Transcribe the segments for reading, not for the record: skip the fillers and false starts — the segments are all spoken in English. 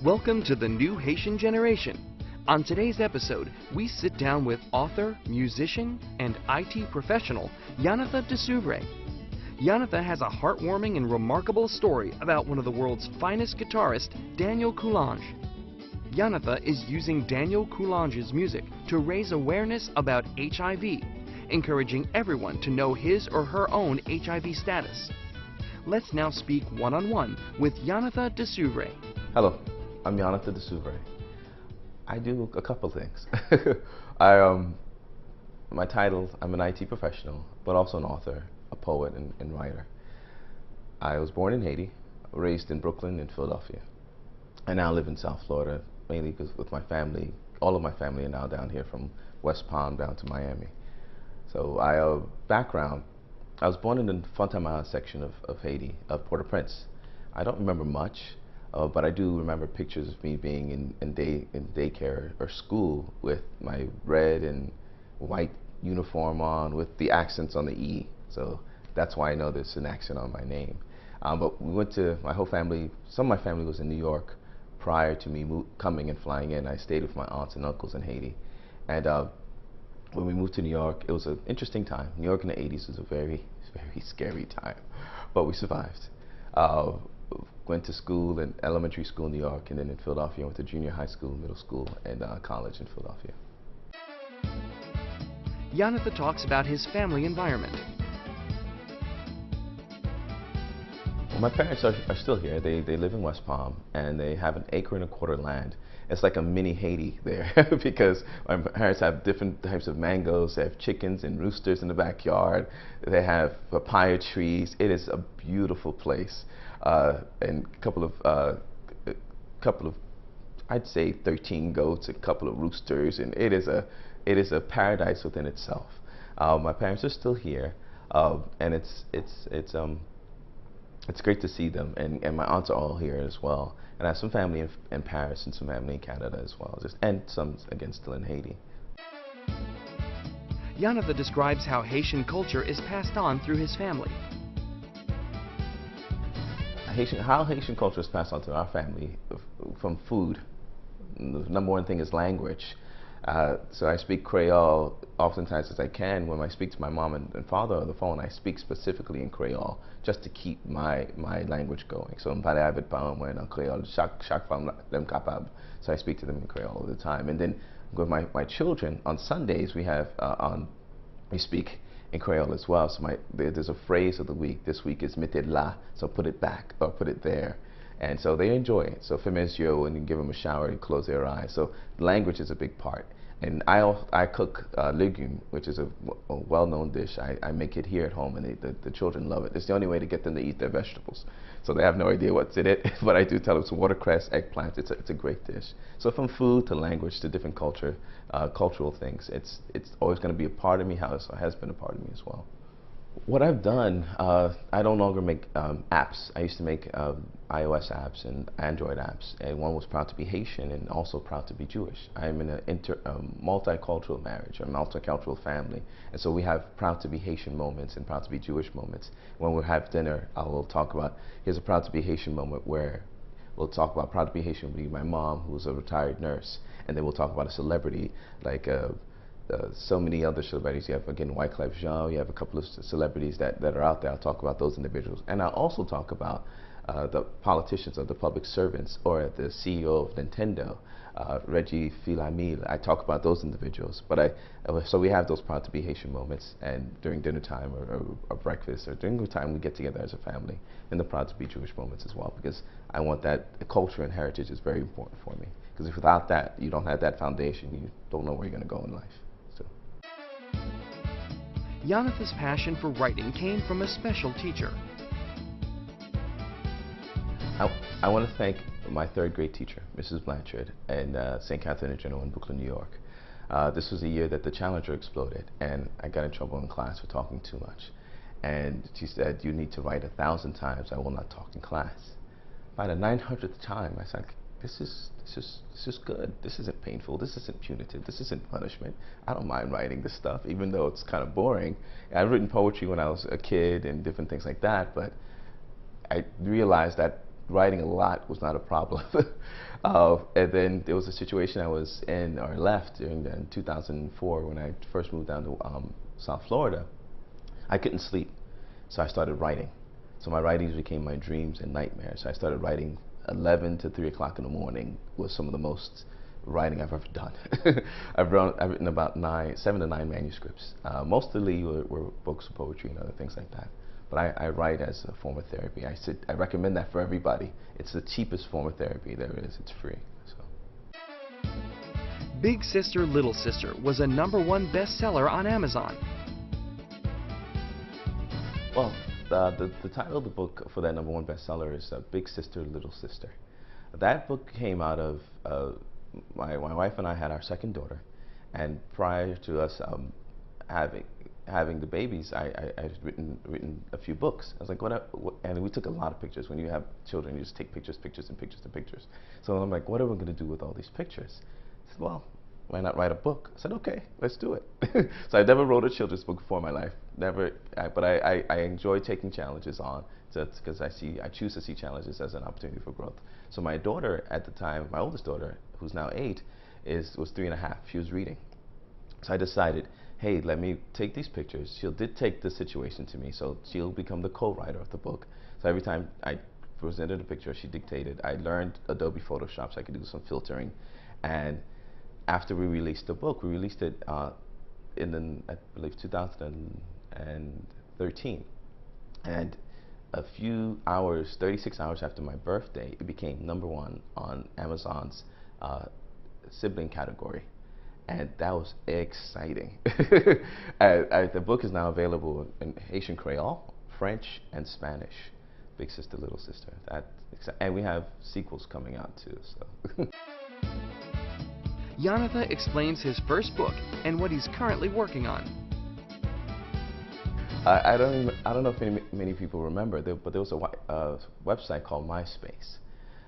Welcome to the new Haitian Generation. On today's episode, we sit down with author, musician, and IT professional Yanatha Desouvre. Yanatha has a heartwarming and remarkable story about one of the world's finest guitarists, Daniel Coulanges. Yanatha is using Daniel Coulanges' music to raise awareness about HIV, encouraging everyone to know his or her own HIV status. Let's now speak one-on-one with Yanatha Desouvre. Hello, I'm Yanatha Desouvre. I do a couple things. My title, I'm an IT professional, but also an author, a poet, and writer. I was born in Haiti, raised in Brooklyn and Philadelphia. I now live in South Florida, mainly because with my family, all of my family are now down here from West Palm down to Miami. So background, I was born in the Fontamara section of Haiti, of Port-au-Prince. I don't remember much, but I do remember pictures of me being in daycare or school with my red and white uniform on with the accents on the E. So that's why I know there's an accent on my name. But we went to, my whole family, some of my family was in New York prior to me coming and flying in. I stayed with my aunts and uncles in Haiti. And when we moved to New York, it was an interesting time. New York in the 80s was a very, very scary time, but we survived. Went to school, in elementary school in New York, and then in Philadelphia, went to junior high school, middle school, and college in Philadelphia. Yanatha talks about his family environment. Well, my parents are still here. They live in West Palm, and they have an acre and a quarter land. It's like a mini Haiti there because my parents have different types of mangoes. They have chickens and roosters in the backyard. They have papaya trees. It is a beautiful place. And a couple of, I'd say 13 goats, a couple of roosters, and it is a paradise within itself. My parents are still here, and it's great to see them, and my aunts are all here as well. And I have some family in Paris and some family in Canada as well, and some, again, still in Haiti. Yanatha describes how Haitian culture is passed on through his family. How Haitian culture is passed on to our family from food. The number one thing is language. So I speak Creole oftentimes as I can. When I speak to my mom and father on the phone, I speak specifically in Creole just to keep my language going. So I'm parler avec parents moi en Creole. Chaque femme them capable. So I speak to them in Creole all the time. And then with my children on Sundays we speak in Creole as well. So there's a phrase of the week. This week is mettez là, so put it back or put it there. And so they enjoy it. So fermez yeux, and you give them a shower and close their eyes. So language is a big part. And I cook legume, which is a well-known dish. I make it here at home, and the children love it. It's the only way to get them to eat their vegetables. So they have no idea what's in it, but I do tell them it's watercress, eggplant. It's a great dish. So from food to language to different cultural things, it's always going to be a part of me, how it has been a part of me as well. What I've done, I don't longer make apps. I used to make iOS apps and Android apps, and one was proud to be Haitian and also proud to be Jewish. I'm in a multicultural marriage, or multicultural family, and so we have proud to be Haitian moments and proud to be Jewish moments. When we have dinner, I will talk about, here's a proud to be Haitian moment where we'll talk about proud to be Haitian will be my mom, who's a retired nurse, and then we'll talk about a celebrity like so many other celebrities. You have, again, Wyclef Jean, you have a couple of celebrities that are out there. I'll talk about those individuals. And I'll also talk about the politicians or the public servants or the CEO of Nintendo, Reggie Fils-Aimé. I talk about those individuals. But so we have those proud to be Haitian moments, and during dinner time or breakfast or during the time we get together as a family, and the proud to be Jewish moments as well, because I want that culture and heritage is very important for me. Because if without that, you don't have that foundation, you don't know where you're going to go in life. Yanatha's passion for writing came from a special teacher. I want to thank my third grade teacher, Mrs. Blanchard, in St. Catherine General in Brooklyn, New York. This was the year that the Challenger exploded, and I got in trouble in class for talking too much. And she said, you need to write 1,000 times, I will not talk in class. By the 900th time, I said, this is good. This isn't painful. This isn't punitive. This isn't punishment. I don't mind writing this stuff, even though it's kind of boring. I've written poetry when I was a kid and different things like that, but I realized that writing a lot was not a problem. And then there was a situation I was in, or left, in 2004 when I first moved down to South Florida. I couldn't sleep, so I started writing. So my writings became my dreams and nightmares. So I started writing 11 to 3 o'clock in the morning was some of the most writing I've ever done. I've written about 7 to 9 manuscripts. Mostly were books of poetry and other things like that. But I write as a form of therapy. I recommend that for everybody. It's the cheapest form of therapy there is. It's free. So. Big Sister, Little Sister was a #1 bestseller on Amazon. Well, the title of the book for that #1 bestseller is Big Sister, Little Sister. That book came out of my wife and I had our second daughter, and prior to us having the babies, I had written a few books. I was like, and we took a lot of pictures. When you have children, you just take pictures, pictures, and pictures, and pictures. So I'm like, what are we going to do with all these pictures? I said, well, why not write a book? I said, okay, let's do it. So I never wrote a children's book before in my life, never. But I enjoy taking challenges on, because I choose to see challenges as an opportunity for growth. So my daughter at the time, my oldest daughter, who's now 8, was 3.5. She was reading. So I decided, hey, let me take these pictures. She did take the situation to me, so she'll become the co-writer of the book. So every time I presented a picture, she dictated. I learned Adobe Photoshop so I could do some filtering. And after we released the book, we released it in, I believe, 2013. And a few hours, 36 hours after my birthday, it became #1 on Amazon's sibling category. And that was exciting. The book is now available in Haitian Creole, French, and Spanish. Big Sister, Little Sister. And we have sequels coming out too. So. Yanatha explains his first book and what he's currently working on. I don't know if many people remember, but there was a website called MySpace,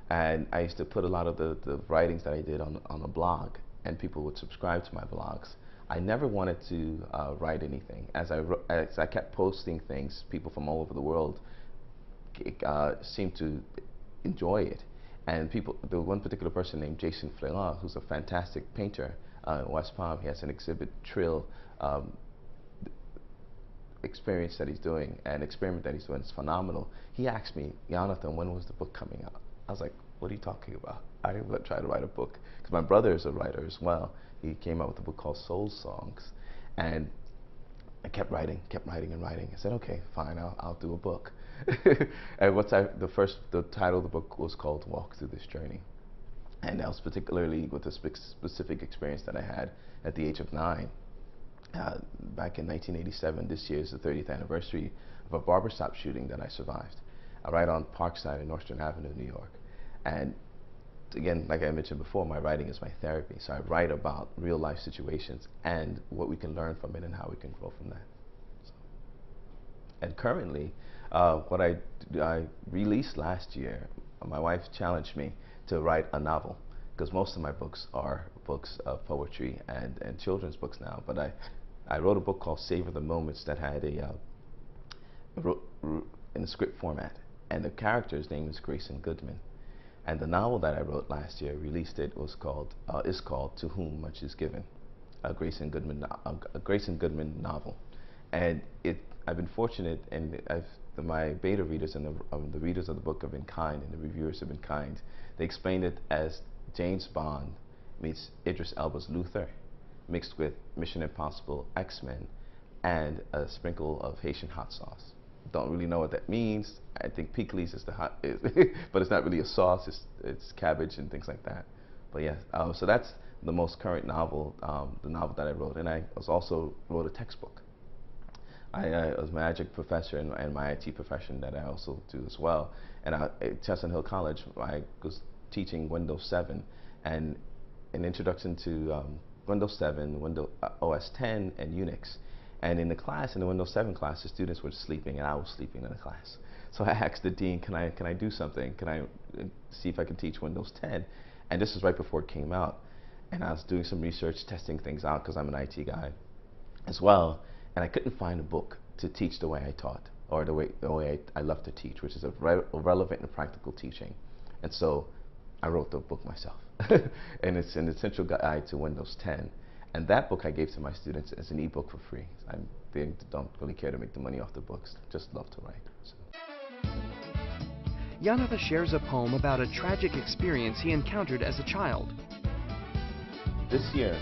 and I used to put a lot of the writings that I did on a blog, and people would subscribe to my blogs. I never wanted to write anything. As I kept posting things, people from all over the world seemed to enjoy it. And there was one particular person named Jason Flera, who's a fantastic painter in West Palm. He has an exhibit, Trill, experience that he's doing, an experiment that he's doing. It's phenomenal. He asked me, Yanatha, when was the book coming out? I was like, what are you talking about? I didn't try to write a book. Because my brother is a writer as well. He came out with a book called Soul Songs. And I kept writing and writing. I said, okay, fine, I'll do a book. And the title of the book was called Walk Through This Journey. And that was particularly with a specific experience that I had at the age of 9. Back in 1987, this year is the 30th anniversary of a barbershop shooting that I survived, right on Parkside and Nostrand Avenue, New York. And again, like I mentioned before, my writing is my therapy. So I write about real life situations and what we can learn from it and how we can grow from that. So. And currently, what I released last year, my wife challenged me to write a novel, because most of my books are books of poetry and children's books now. But I wrote a book called Savor the Moments that had in a script format, and the character's name is Grayson Goodman. And the novel that I wrote last year, released it, is called To Whom Much Is Given, a Grayson Goodman novel. And I've been fortunate, and my beta readers and the readers of the book have been kind, and the reviewers have been kind. They explained it as James Bond meets Idris Elba's Luther, mixed with Mission Impossible, X-Men, and a sprinkle of Haitian hot sauce. Don't really know what that means. I think pickles is but it's not really a sauce. It's cabbage and things like that. But yeah, so that's the most current novel, the novel that I wrote. And I also wrote a textbook. I was my adjunct professor in my IT profession that I also do as well. And at Chestnut Hill College, I was teaching Windows 7 and an introduction to Windows 7, Windows OS 10, and Unix. And in the Windows 7 class, the students were sleeping, and I was sleeping in the class. So I asked the dean, can I do something? Can I see if I can teach Windows 10? And this was right before it came out. And I was doing some research, testing things out, because I'm an IT guy as well. And I couldn't find a book to teach the way I taught. or the way I love to teach, which is a relevant and practical teaching. And so I wrote the book myself. And it's an essential guide to Windows 10. And that book I gave to my students as an ebook for free. They don't really care to make the money off the books, just love to write. So. Yanatha shares a poem about a tragic experience he encountered as a child. This year,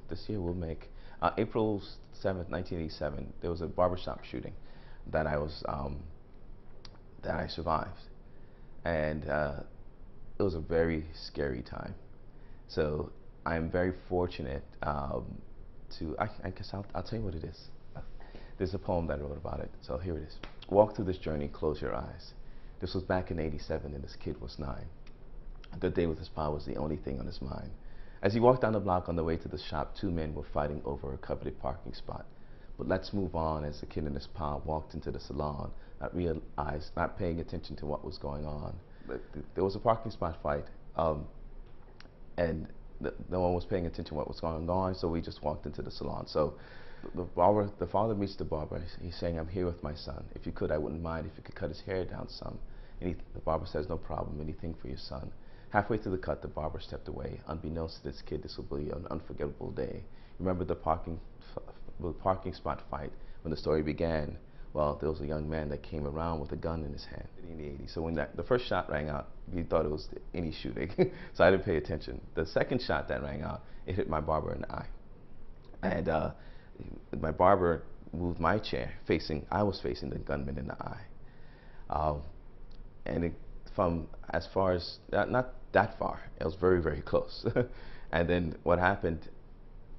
this year we'll make April 7th, 1987. There was a barbershop shooting that I survived, and it was a very scary time. So I'm very fortunate I guess I'll tell you what it is. There's a poem that I wrote about it. So here it is. Walk through this journey, close your eyes. This was back in '87, and this kid was 9. A good day with his pa was the only thing on his mind. As he walked down the block on the way to the shop, 2 men were fighting over a coveted parking spot. But let's move on as the kid and his pa walked into the salon, not paying attention to what was going on. There was a parking spot fight, and no one was paying attention to what was going on, so we just walked into the salon. So the father meets the barber. He's saying, I'm here with my son. If you could, I wouldn't mind if you could cut his hair down some. And the barber says, no problem, anything for your son. Halfway through the cut, the barber stepped away. Unbeknownst to this kid, this will be an unforgettable day. Remember the parking spot fight when the story began? Well, there was a young man that came around with a gun in his hand in the '80s. So when the first shot rang out, we thought it was any shooting, so I didn't pay attention. The second shot that rang out, it hit my barber in the eye. And my barber moved my chair I was facing the gunman in the eye. And from as far as, not that far, it was very, very close. And then what happened,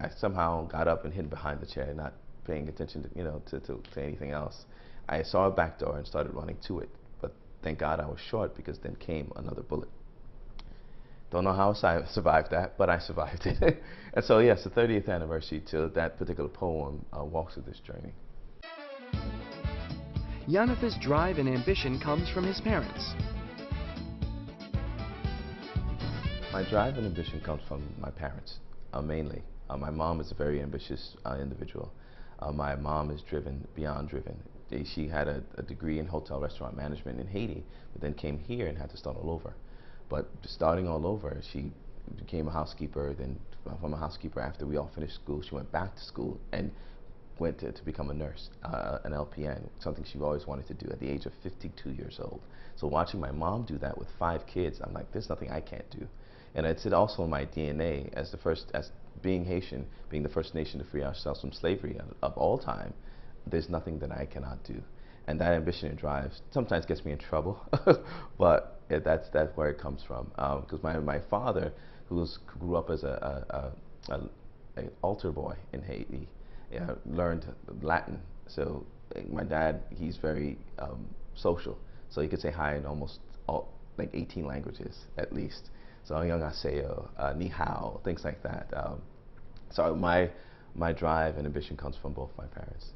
I somehow got up and hid behind the chair, not paying attention to anything else. I saw a back door and started running to it, but thank God I was short, because then came another bullet. Don't know how I survived that, but I survived it. And so yes, the 30th anniversary to that particular poem walks through this journey. Yanatha's drive and ambition comes from his parents. My drive and ambition comes from my parents, mainly. My mom is a very ambitious individual. My mom is driven, beyond driven. She had a degree in hotel restaurant management in Haiti, but then came here and had to start all over. But starting all over, she became a housekeeper. Then from a housekeeper, after we all finished school, she went back to school and went to become a nurse, an LPN, something she always wanted to do at the age of 52 years old. So watching my mom do that with 5 kids, I'm like, there's nothing I can't do. And it's also in my DNA as being Haitian, being the first nation to free ourselves from slavery of all time. There's nothing that I cannot do. And that ambition and drive sometimes gets me in trouble, but that's where it comes from. Because my father, who grew up as an altar boy in Haiti, learned Latin. So my dad, he's very social. So he could say hi in almost like 18 languages at least. So annyeonghaseyo, ni hao, things like that. So my drive and ambition comes from both my parents.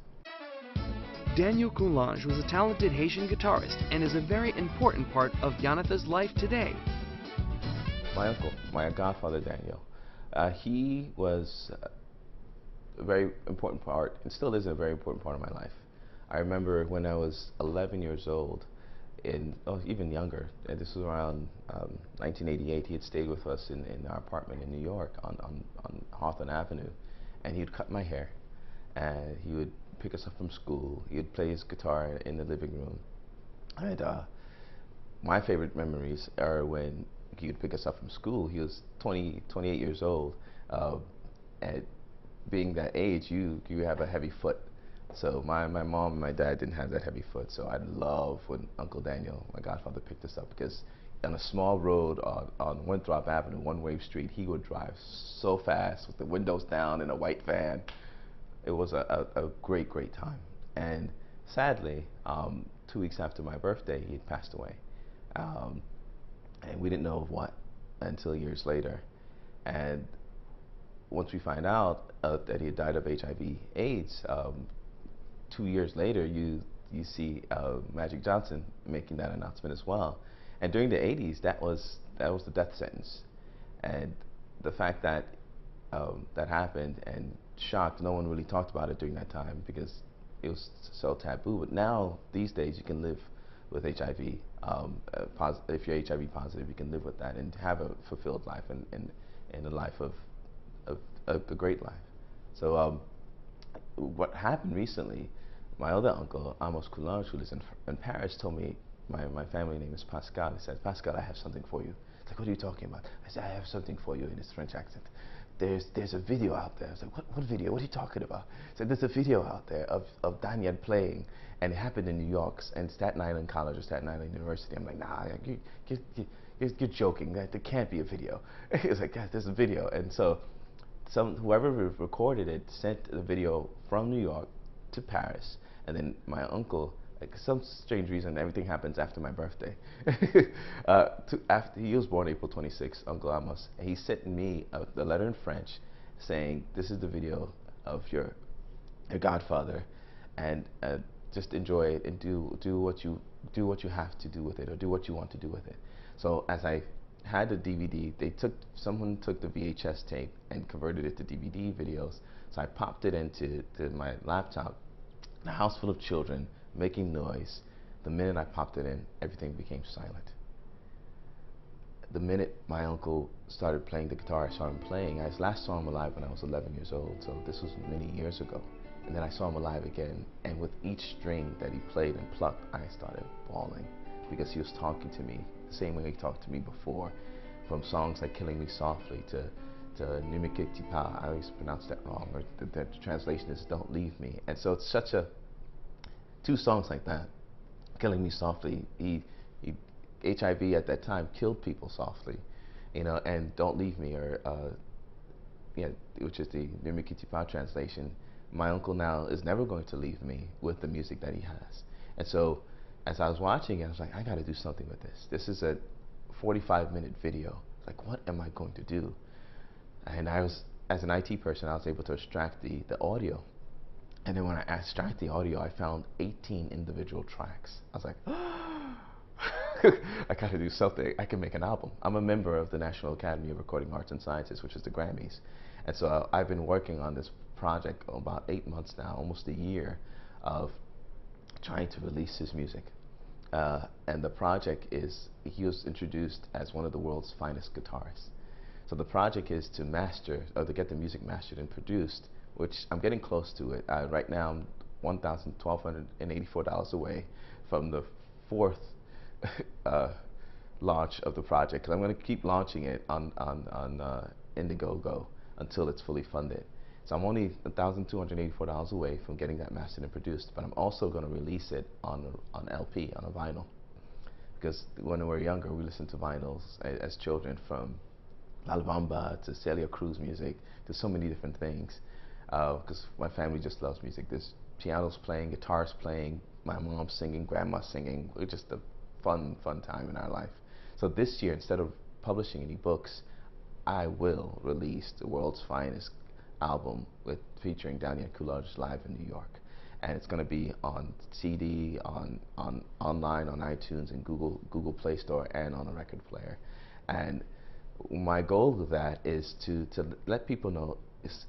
Daniel Coulanges was a talented Haitian guitarist and is a very important part of Yanatha's life today. My uncle, my godfather Daniel, he was a very important part, and still is a very important part of my life. I remember when I was 11 years old, even younger, and this was around 1988, he had stayed with us in our apartment in New York on Hawthorne Avenue, and he would cut my hair, and he would pick us up from school. He would play his guitar in the living room. And my favorite memories are when he would pick us up from school. He was 28 years old, and being that age, you have a heavy foot. So my mom and my dad didn't have that heavy foot, so I love when Uncle Daniel, my godfather, picked us up, because on a small road on Winthrop Avenue, one-way street, he would drive so fast with the windows down in a white van. It was a great, great time. And sadly, 2 weeks after my birthday, he had passed away. And we didn't know of what until years later. And once we find out that he had died of HIV/AIDS, 2 years later, you see Magic Johnson making that announcement as well. And during the '80s, that was the death sentence. And the fact that that happened and shocked, no one really talked about it during that time, because it was so taboo. But now, these days, you can live with HIV. If you're HIV positive, you can live with that and have a fulfilled life and a life of a great life. So what happened recently, my other uncle, Amos Coulanges, who lives in Paris, told me, my family name is Pascal. He said, Pascal, I have something for you. It's like, what are you talking about? I said, I have something for you, in his French accent. There's a video out there. I was like, what video? What are you talking about? He said, there's a video out there of Daniel playing, and it happened in New York, and Staten Island College or Staten Island University. I'm like, nah, you're joking. There can't be a video. He was like, guys, there's a video. And so whoever recorded it sent the video from New York to Paris, and then my uncle, like some strange reason, everything happens after my birthday. After he was born April 26th, Uncle Amos, and he sent me a letter in French saying, "This is the video of your godfather, and just enjoy it and do what you have to do with it, or do what you want to do with it." So as I had the DVD, someone took the VHS tape and converted it to DVD videos. So I popped it into my laptop. A house full of children making noise. The minute I popped it in, everything became silent. The minute my uncle started playing the guitar, I saw him playing. I last saw him alive when I was 11 years old, so this was many years ago. And then I saw him alive again, and with each string that he played and plucked, I started bawling, because he was talking to me the same way he talked to me before, from songs like Killing Me Softly to Ne me quitte pas. I always pronounce that wrong, or the translation is Don't Leave Me. And so it's such two songs like that. Killing Me Softly, HIV at that time killed people softly, and Don't Leave Me, or which is the Ne me quitte pas translation. My uncle now is never going to leave me with the music that he has. And so as I was watching it, I was like, I got to do something with this. This is a 45-minute video. Like, what am I going to do? And as an IT person, I was able to extract the audio. And then when I extract the audio, I found 18 individual tracks. I was like, I got to do something. I can make an album. I'm a member of the National Academy of Recording Arts and Sciences, which is the Grammys. And so I've been working on this project about 8 months now, almost a year, of trying to release his music. And the project is, he was introduced as one of the world's finest guitarists. So the project is to master, or to get the music mastered and produced, which I'm getting close to it. Right now I'm $1,284 away from the fourth launch of the project, because I'm going to keep launching it on Indiegogo until it's fully funded. So I'm only $1,284 away from getting that mastered and produced, but I'm also going to release it on LP, on a vinyl. Because when we were younger, we listened to vinyls as children, from La Bamba to Celia Cruz music to so many different things. Because my family just loves music. There's pianos playing, guitars playing, my mom singing, grandma singing. It's just a fun time in our life. So this year, instead of publishing any books, I will release the world's finest album featuring Daniel Coulanges live in New York, and it's going to be on CD, online, on iTunes and Google Play Store, and on a record player. And my goal with that is to let people know,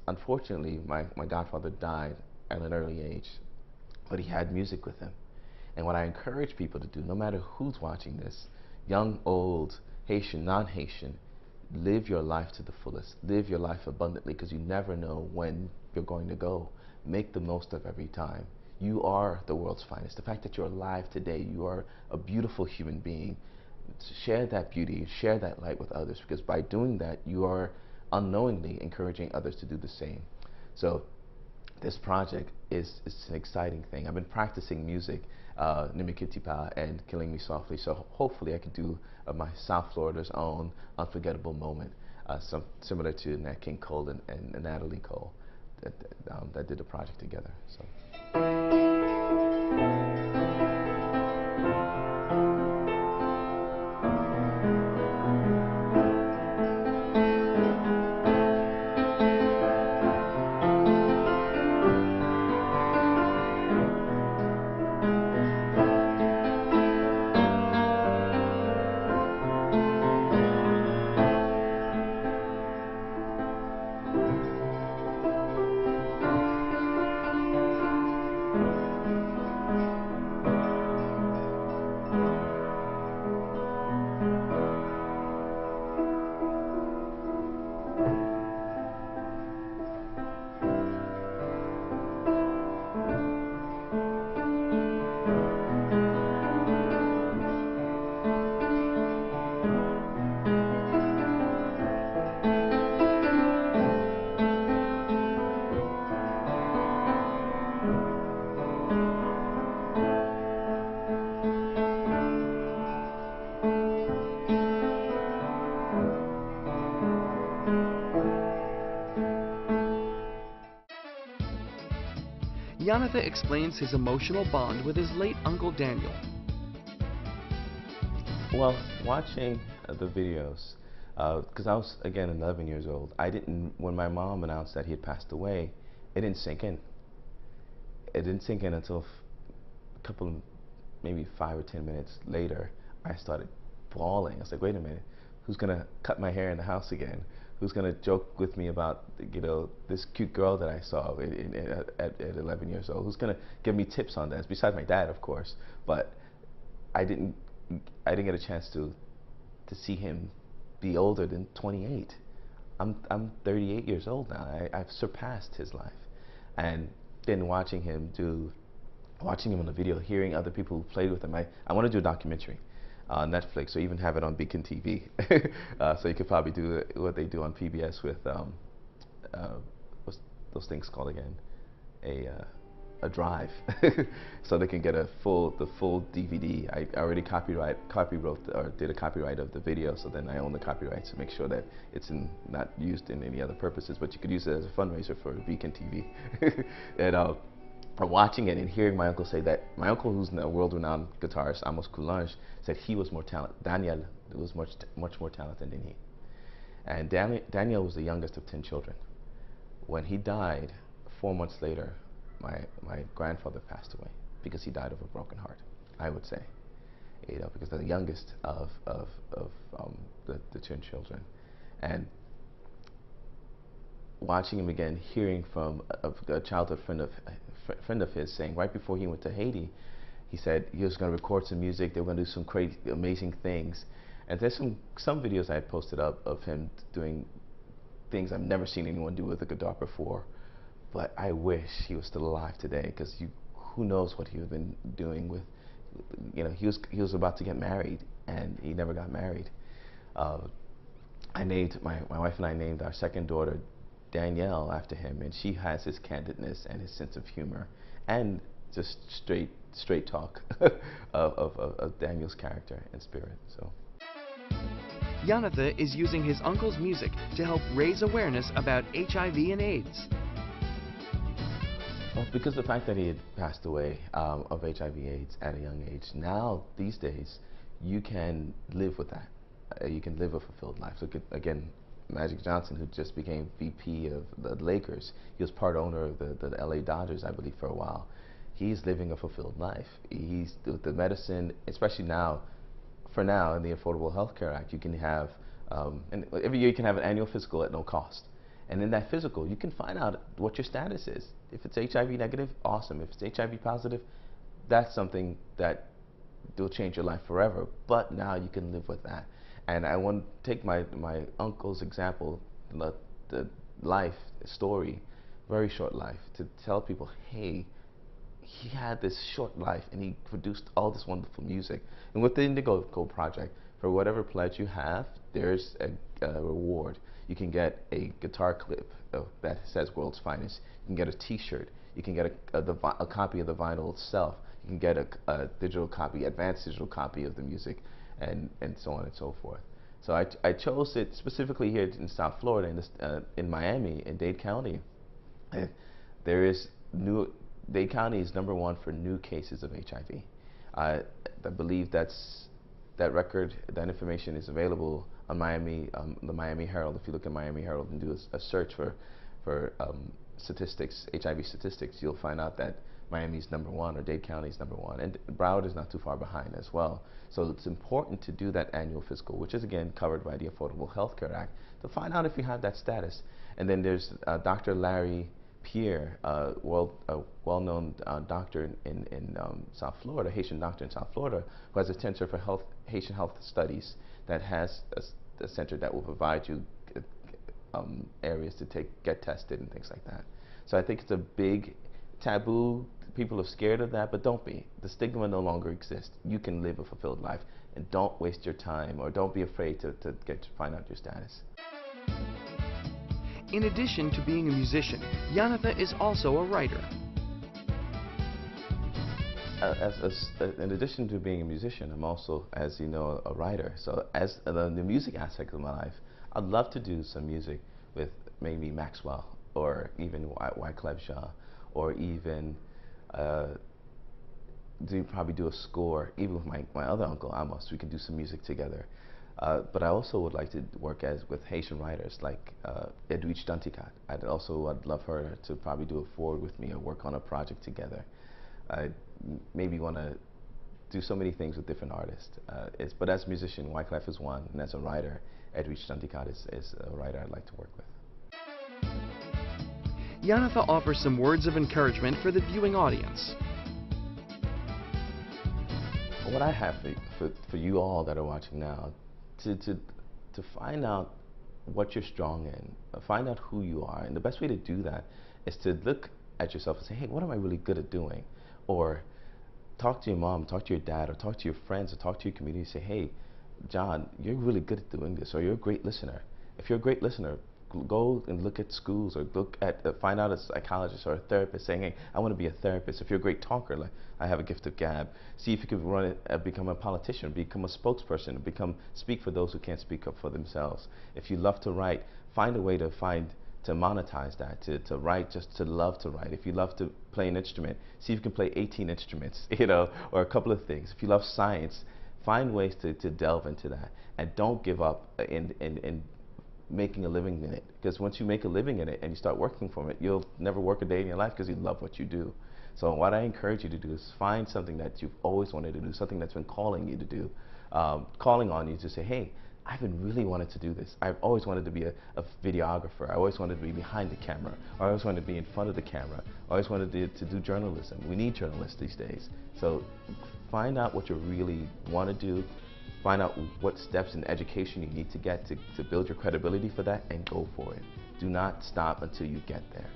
unfortunately my godfather died at an early age, but he had music with him. And what I encourage people to do, no matter who's watching this, young, old, Haitian, non-Haitian, live your life to the fullest. Live your life abundantly, because you never know when you're going to go. Make the most of every time. You are the world's finest. The fact that you're alive today, you are a beautiful human being. Share that beauty, share that light with others, because by doing that, you are unknowingly encouraging others to do the same. So this project is an exciting thing. I've been practicing music, Ne me quitte pas and Killing Me Softly, so hopefully I can do my South Florida's own Unforgettable Moment, similar to Nat King Cole and Natalie Cole that did the project together. So. Yanatha explains his emotional bond with his late Uncle Daniel. Well, watching the videos, because I was, again, 11 years old, when my mom announced that he had passed away, it didn't sink in. It didn't sink in until a couple, maybe 5 or 10 minutes later, I started bawling. I was like, wait a minute, who's gonna cut my hair in the house again? Who's gonna joke with me about, this cute girl that I saw at 11 years old? Who's gonna give me tips on this? Besides my dad, of course. But I didn't get a chance to see him be older than 28. I'm 38 years old now. I've surpassed his life, and then watching him on the video, hearing other people who played with him. I want to do a documentary on Netflix, or even have it on Becon TV. So you could probably do what they do on PBS with what's those things called again? A drive, so they can get the full DVD. I already did a copyright of the video, so then I own the copyrights to make sure that it's not used in any other purposes. But you could use it as a fundraiser for Becon TV. And watching it and hearing my uncle say that, my uncle, who's a world-renowned guitarist, Daniel Coulanges, said he was more talented. Daniel was much more talented than he. And Daniel was the youngest of 10 children. When he died, 4 months later, my grandfather passed away because he died of a broken heart, I would say, because they're the youngest of the 10 children. And watching him again, hearing from a childhood friend of his saying right before he went to Haiti, he said he was going to record some music, they were going to do some crazy, amazing things. And there's some videos I had posted up of him doing things I've never seen anyone do with a guitar before. But I wish he was still alive today, because who knows what he would have been doing with, he was about to get married, and he never got married. I named, my wife and I named our second daughter Danielle after him, and she has his candidness and his sense of humor, and just straight talk of Daniel's character and spirit. So Yanatha is using his uncle's music to help raise awareness about HIV and AIDS. Well, because the fact that he had passed away of HIV/AIDS at a young age, now these days you can live with that. You can live a fulfilled life. Look at, again, Magic Johnson, who just became VP of the Lakers. He was part owner of the LA Dodgers, I believe, for a while. He's living a fulfilled life. He's with the medicine, especially now. For now, in the Affordable Health Care Act, you can have, and every year you can have an annual physical at no cost. And in that physical, you can find out what your status is. If it's HIV negative, awesome. If it's HIV positive, that's something that will change your life forever. But now you can live with that. And I want to take my uncle's example, the life story, very short life, to tell people, hey, he had this short life and he produced all this wonderful music. And with the Indigo Project, for whatever pledge you have, there's a reward. You can get a guitar clip that says World's Finest. You can get a t-shirt. You can get a copy of the vinyl itself. You can get a digital copy, advanced digital copy of the music, and so on and so forth. So I chose it specifically here in South Florida, in Miami, in Dade County. And Dade County is #1 for new cases of HIV. I believe that information is available on the Miami Herald. If you look at Miami Herald and do a search for statistics, HIV statistics, you'll find out that Miami's #1 or Dade County's #1, and Broward is not too far behind as well. So it's important to do that annual physical, which is again covered by the Affordable Health Care Act, to find out if you have that status. And then there's Dr. Larry Pierre, a well-known doctor in South Florida, Haitian doctor in South Florida, who has a Center for Haitian Health Studies that has a center that will provide you areas to get tested and things like that. So I think it's a big taboo. People are scared of that, but don't be. The stigma no longer exists. You can live a fulfilled life, and don't waste your time, or don't be afraid to find out your status. In addition to being a musician, Yanatha is also a writer. In addition to being a musician, I'm also, as you know, a writer. So as the music aspect of my life, I'd love to do some music with maybe Maxwell, or even Wyclef Jean, or even probably do a score. Even with my other uncle Amos, we can do some music together. But I also would like to work with Haitian writers like Edwidge Danticat. I'd love her to probably do a forward with me or work on a project together. I maybe want to do so many things with different artists. But as a musician, Wyclef is one, and as a writer, Edwidge Danticat is a writer I'd like to work with. Yanatha offers some words of encouragement for the viewing audience. What I have for you all that are watching now, to find out what you're strong in, find out who you are, and the best way to do that is to look at yourself and say, hey, what am I really good at doing? Or talk to your mom, talk to your dad, or talk to your friends, or talk to your community and say, hey, John, you're really good at doing this, or you're a great listener. If you're a great listener, go and look at schools, or find out a psychologist or a therapist saying, hey, I want to be a therapist. If you're a great talker, like I have a gift of gab, see if you can become a politician, become a spokesperson, speak for those who can't speak up for themselves. If you love to write, find a way to monetize that, to write, just to love to write. If you love to play an instrument, see if you can play 18 instruments, or a couple of things. If you love science, find ways to delve into that, and don't give up in making a living in it, because once you make a living in it and you start working from it, you'll never work a day in your life because you love what you do. So what I encourage you to do is find something that you've always wanted to do, something that's been calling you to do, calling on you to say, hey, I've been really wanted to do this. I've always wanted to be a videographer. I always wanted to be behind the camera. I always wanted to be in front of the camera. I always wanted to do journalism. We need journalists these days. So find out what you really want to do. Find out what steps in education you need to get to build your credibility for that, and go for it. Do not stop until you get there.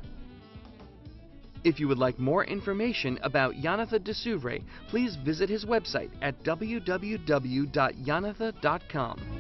If you would like more information about Yanatha Desouvre, please visit his website at www.yanatha.com.